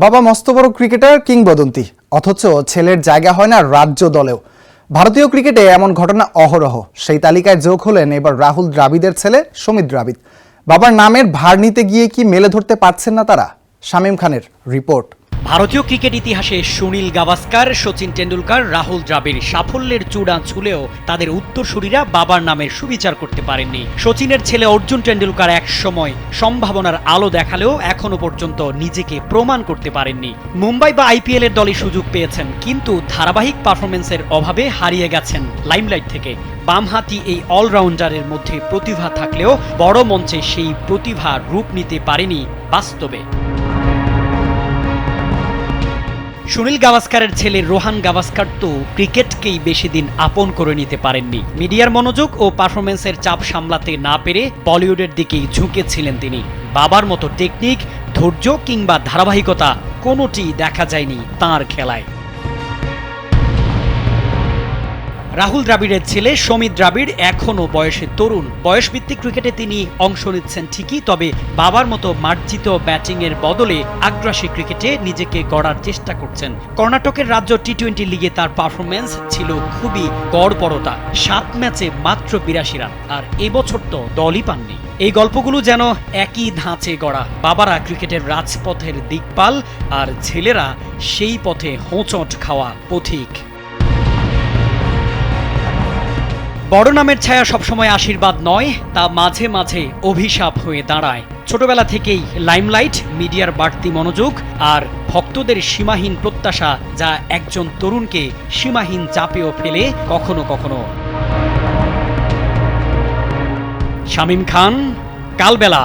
বাবা মস্ত বড় ক্রিকেটার কিংবদন্তি, অথচ ছেলের জায়গা হয় না রাজ্য দলেও। ভারতীয় ক্রিকেটে এমন ঘটনা অহরহ। সেই তালিকায় যোগ হলেন এবার রাহুল দ্রাবিড়ের ছেলে শমিত দ্রাবিড়। বাবার নামের ভার নিতে গিয়ে কি মেলে ধরতে পারছেন না তারা? শামীম খানের রিপোর্ট। ভারতীয় ক্রিকেট ইতিহাসে সুনীল গাভাস্কার, সচিন টেন্ডুলকার, রাহুল দ্রাবিড় সাফল্যের চূড়া ছুঁলেও তাদের উত্তরসূরিরা বাবার নামের সুবিচার করতে পারেননি। সচিনের ছেলে অর্জুন টেন্ডুলকার এক সময় সম্ভাবনার আলো দেখালেও এখনো পর্যন্ত নিজেকে প্রমাণ করতে পারেননি। মুম্বাই বা আইপিএল এর দলে সুযোগ পেয়েছেন, কিন্তু ধারাবাহিক পারফরমেন্সের অভাবে হারিয়ে গেছেন লাইমলাইট থেকে। বামহাতি এই অলরাউন্ডারের মধ্যে প্রতিভা থাকলেও বড় মঞ্চে সেই প্রতিভা রূপ নিতে পারেনি বাস্তবে। সুনীল গাভাস্কারের ছেলে রোহান গাভাস্কার তো ক্রিকেটকেই বেশি দিন আপন করে নিতে পারেননি। মিডিয়ার মনোযোগ ও পারফরমেন্সের চাপ সামলাতে না পেরে বলিউডের দিকেই ঝুঁকেছিলেন তিনি। বাবার মতো টেকনিক, ধৈর্য কিংবা ধারাবাহিকতা কোনোটি দেখা যায়নি তাঁর খেলায়। রাহুল দ্রাবিড়ের ছেলে শমিত দ্রাবিড় এখনও বয়সে তরুণ। বয়সভিত্তিক ক্রিকেটে তিনি অংশ নিচ্ছেন ঠিকই, তবে বাবার মতো মার্জিত ব্যাটিংয়ের বদলে আগ্রাসী ক্রিকেটে নিজেকে গড়ার চেষ্টা করছেন। কর্ণাটকের রাজ্য টি-20 লিগে তার পারফরমেন্স ছিল খুবই গড়পড়তা। 7 ম্যাচে মাত্র 82 রান, আর এবছর তো দলই পাননি। এই গল্পগুলো যেন একই ধাঁচে গড়া। বাবারা ক্রিকেটের রাজপথের দিকপাল, আর ছেলেরা সেই পথে হোঁচট খাওয়া পথিক। বড় নামের ছায়া সবসময় আশীর্বাদ নয়, তা মাঝে মাঝে অভিশাপ হয়ে দাঁড়ায়। ছোটবেলা থেকেই লাইমলাইট, মিডিয়ার বাড়তি মনোযোগ আর ভক্তদের সীমাহীন প্রত্যাশা, যা একজন তরুণকে সীমাহীন চাপেও ফেলে কখনো কখনো। শামীম খান, কালবেলা।